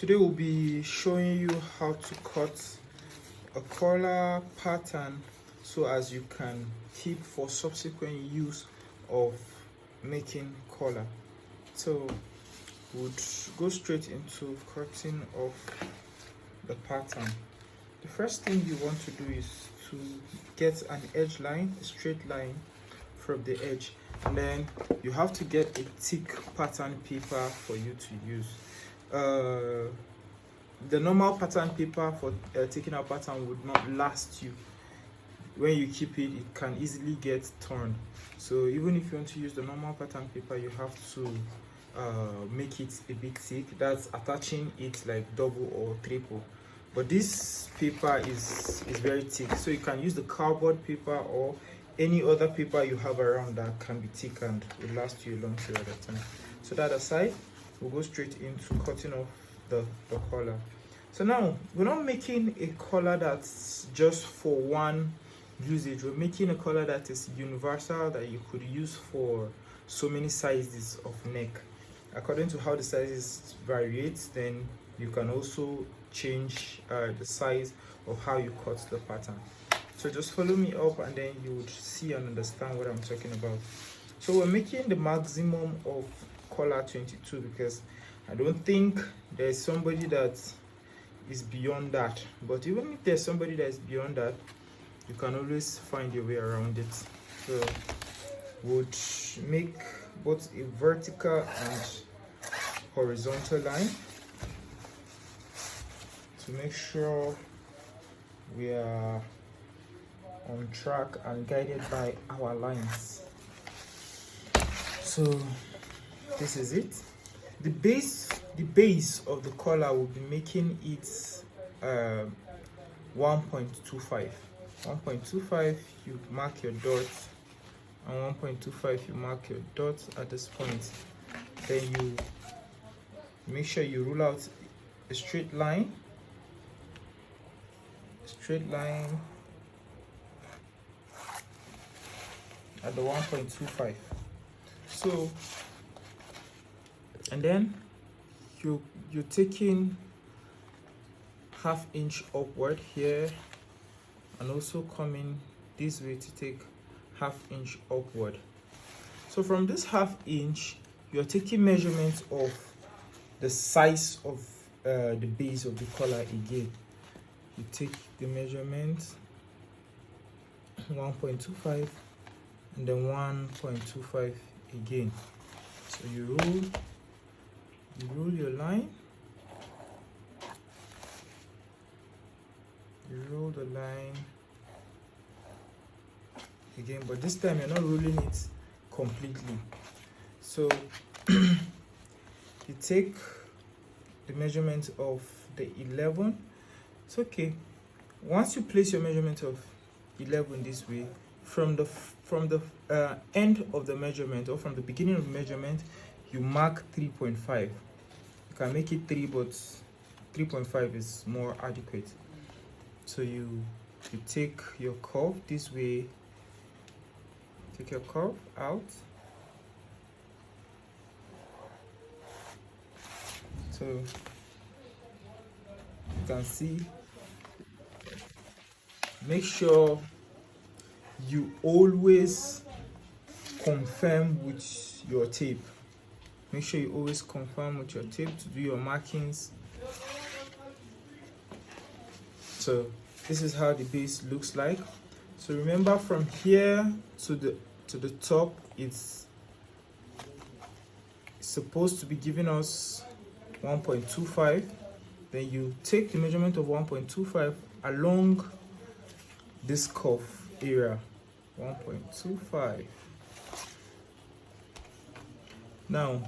Today we'll be showing you how to cut a collar pattern so as you can keep for subsequent use of making collar. So we'll go straight into cutting of the pattern. The first thing you want to do is to get an edge line, a straight line from the edge, and then you have to get a thick pattern paper for you to use. The normal pattern paper for taking out pattern would not last you. When you keep it, it can easily get torn. So even if you want to use the normal pattern paper, you have to make it a bit thick. That's attaching it like double or triple. But this paper is very thick, so you can use the cardboard paper or any other paper you have around that can be thick and will last you a long period of time. So that aside, we'll go straight into cutting off the collar. So now we're not making a collar that's just for one usage. We're making a collar that is universal, that you could use for so many sizes of neck. According to how the sizes variate, then you can also change the size of how you cut the pattern. So just follow me up and then you would see and understand what I'm talking about. So we're making the maximum of collar 22 because I don't think there's somebody that is beyond that. But even if there's somebody that is beyond that, you can always find your way around it. So would make both a vertical and horizontal line to make sure we are on track and guided by our lines. So this is it. The base of the collar will be making it 1.25. 1.25 you mark your dot, and 1.25 you mark your dot at this point. Then you make sure you rule out a straight line at the 1.25. So, and then you're taking ½ inch upward here and also coming this way to take ½ inch upward. So from this ½ inch, you're taking measurements of the size of the base of the collar again. You take the measurement 1.25 and then 1.25 again. So you rule your line. You roll the line again, but this time you're not rolling it completely. So you take the measurement of the 11. It's okay. Once you place your measurement of 11 this way, from the end of the measurement or from the beginning of the measurement, you mark 3.5. You can make it 3, but 3.5 is more adequate. So you take your curve this way, take your curve out. So you can see, make sure you always confirm with your tape. Make sure you always confirm with your tape to do your markings. So this is how the base looks like. So remember, from here to the top, it's supposed to be giving us 1.25. Then you take the measurement of 1.25 along this curve area, 1.25. Now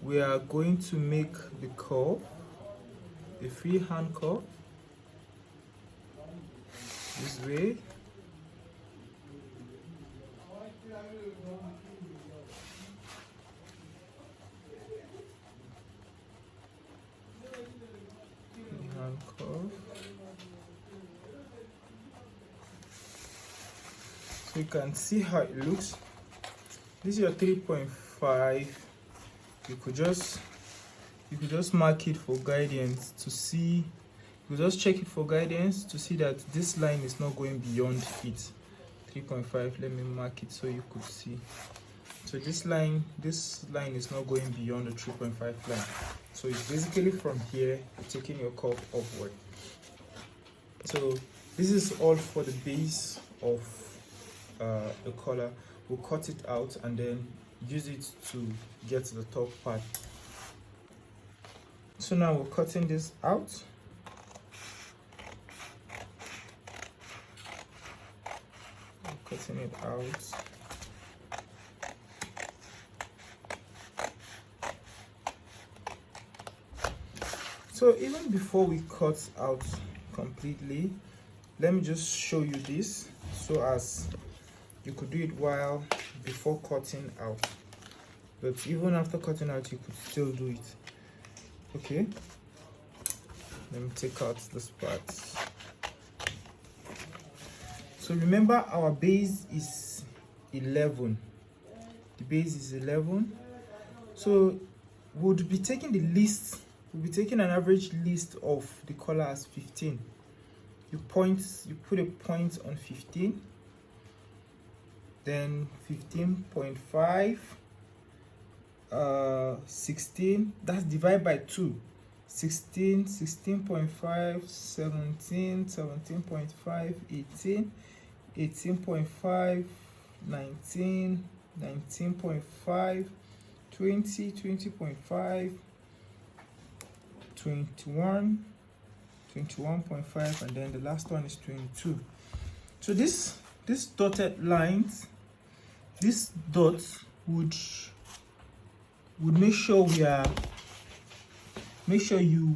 we are going to make the curve a freehand curve this way. Freehand curve. So you can see how it looks. This is your 3.5. You could just you could just mark it for guidance to see, you just check it for guidance to see that this line is not going beyond it. 3.5, let me mark it so you could see. So this line is not going beyond the 3.5 line. So it's basically from here, you're taking your curve upward. So this is all for the base of the collar. We'll cut it out and then use it to get to the top part. So now we're cutting this out. Cutting it out. So even before we cut out completely, let me just show you this so as you could do it while before cutting out, but even after cutting out you could still do it. Okay, let me take out this part. So remember, our base is 11. The base is 11. So we'll be taking the least, we'll be taking an average list of the color as 15. You put a point on 15, then 15.5, 16, that's divided by 2. 16, 16.5, 17, 17.5, 18, 18.5, 19, 19.5, 20, 20.5, 21, 21.5, and then the last one is 22. So this dotted lines, this dots would make sure you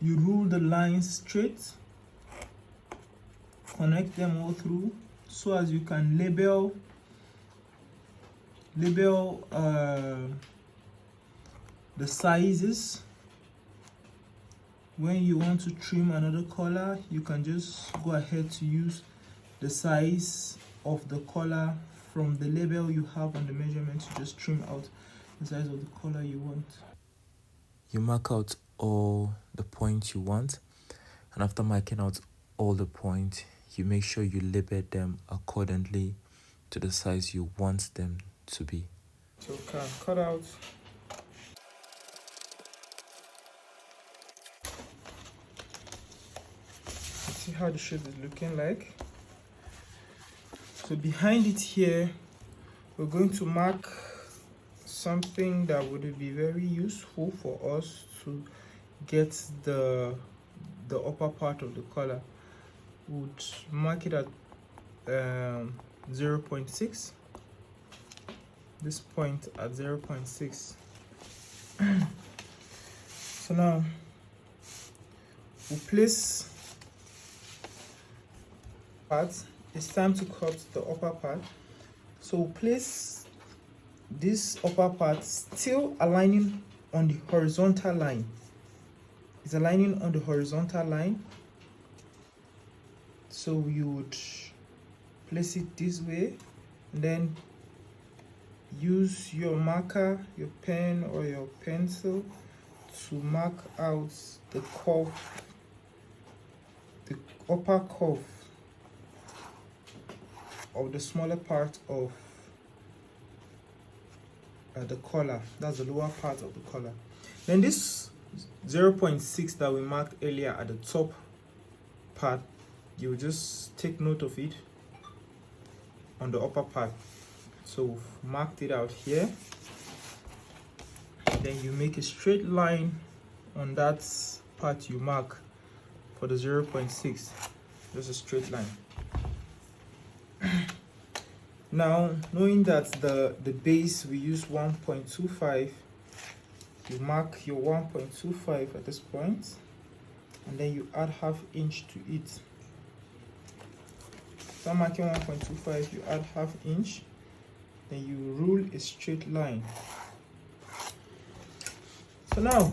rule the lines straight, connect them all through so as you can label the sizes. When you want to trim another color, you can just go ahead to use the size of the color from the label you have on the measurement to just trim out the size of the color you want. You mark out all the points you want, and after marking out all the points, you make sure you label them accordingly to the size you want them to be. So can cut out. See how the shape is looking like. So behind it here, we're going to mark something that would be very useful for us to get the upper part of the collar. Would mark it at 0.6. This point at 0.6. So now we'll place parts. It's time to cut the upper part. So we'll place this upper part still aligning on the horizontal line. It's aligning on the horizontal line. So you would place it this way, and then use your marker, your pen or your pencil to mark out the curve, the upper curve of the smaller part of the collar. That's the lower part of the collar. Then this 0.6 that we marked earlier at the top part, you just take note of it on the upper part. So we've marked it out here. Then you make a straight line on that part you mark for the 0.6. Just a straight line. Now, knowing that the base we use 1.25, you mark your 1.25 at this point, and then you add ½ inch to it. After marking 1.25, you add ½ inch, then you rule a straight line. So now,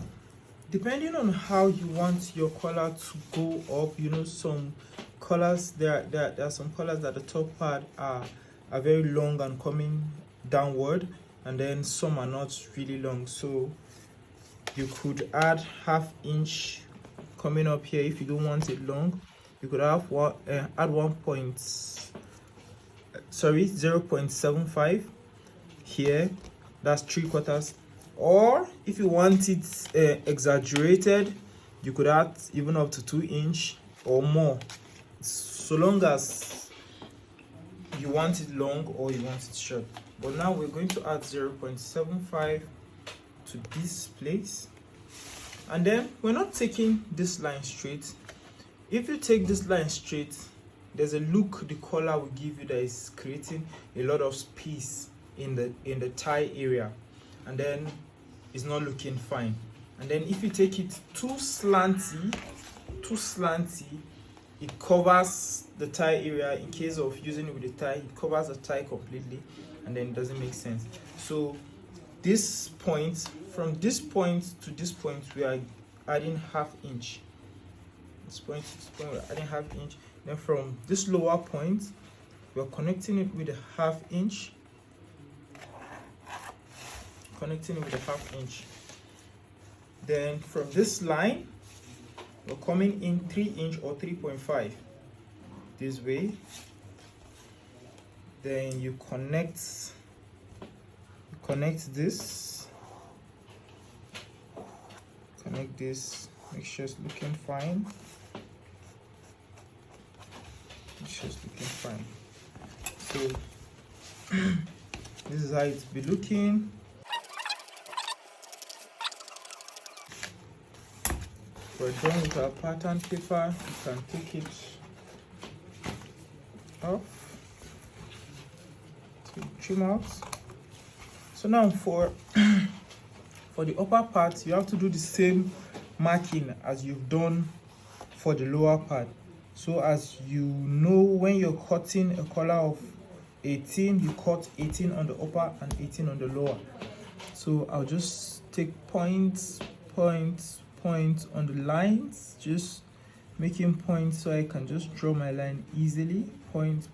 depending on how you want your collar to go up, you know, some colors, there are some colors that the top part are very long and coming downward, and then some are not really long. So You could add ½ inch coming up here if you don't want it long. You could have add 0.75 here, that's 3/4. Or if you want it exaggerated, you could add even up to 2 inch or more, so long as you want it long or you want it short. But now we're going to add 0.75 to this place, and then we're not taking this line straight. If you take this line straight, there's a look the collar will give you that is creating a lot of space in the tie area, and then it's not looking fine. And then if you take it too slanty, it covers the tie area. In case of using it with the tie, it covers the tie completely, and then it doesn't make sense. So this point, from this point to this point, we are adding ½ inch. This point to this point, we're adding ½ inch. Then from this lower point, we're connecting it with a ½ inch. Then from this line, we're coming in 3 inch or 3.5 this way. Then you connect this, make sure it's looking fine. So this is how it be looking. We're done with our pattern paper. You can take it off to trim out. So now for the upper part, you have to do the same marking as you've done for the lower part. So as you know, when you're cutting a collar of 18, you cut 18 on the upper and 18 on the lower. So I'll just take points on the lines, just making points so I can just draw my line easily. Point.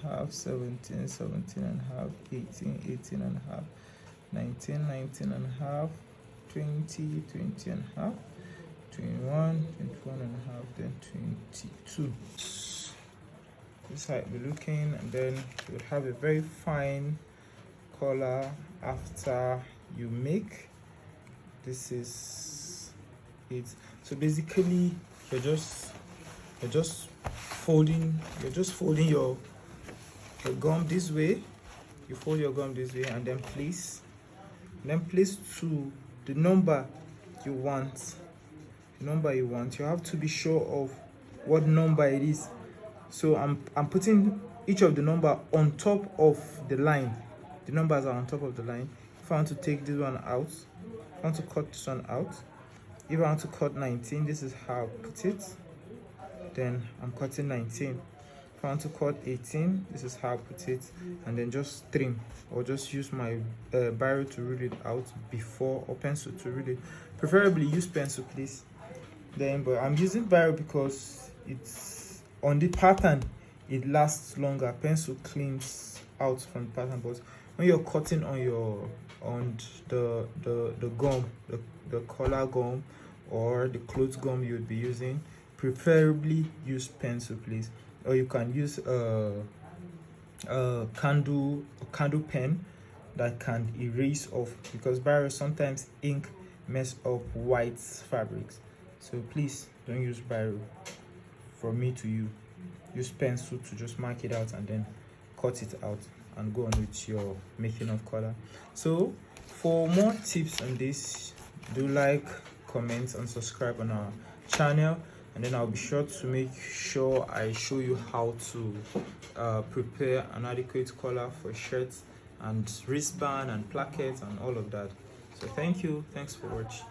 Half, 17 and half, 18 and half, 19 and half, 20 and half, 21 and half, then 22. This is how it be looking, and then you have a very fine collar after you make. This is it. So basically you're just folding your gum this way. You fold your gum this way and then place to the number you want. You have to be sure of what number it is. So I'm putting each of the number on top of the line. The numbers are on top of the line. If I want to take this one out, I want to cut this one out. If I want to cut 19, this is how I put it. Then I'm cutting 19. If I want to cut 18, this is how I put it. And then just trim, or just use my biro to rule it out before, or pencil to rule it. Preferably use pencil, please. Then, but I'm using biro because it's on the pattern. It lasts longer. Pencil cleans out from the pattern, but when you're cutting on the gum, the collar gum or the clothes gum you would be using, preferably use pencil, please. Or you can use a candle pen that can erase off, because biro sometimes ink mess up white fabrics. So please don't use biro. From me to you, use pencil to just mark it out and then cut it out and go on with your making of collar. So for more tips on this, do like, comment and subscribe on our channel, and then I'll be sure to make sure I show you how to prepare an adequate collar for shirts and wristband and plackets and all of that. So thanks for watching.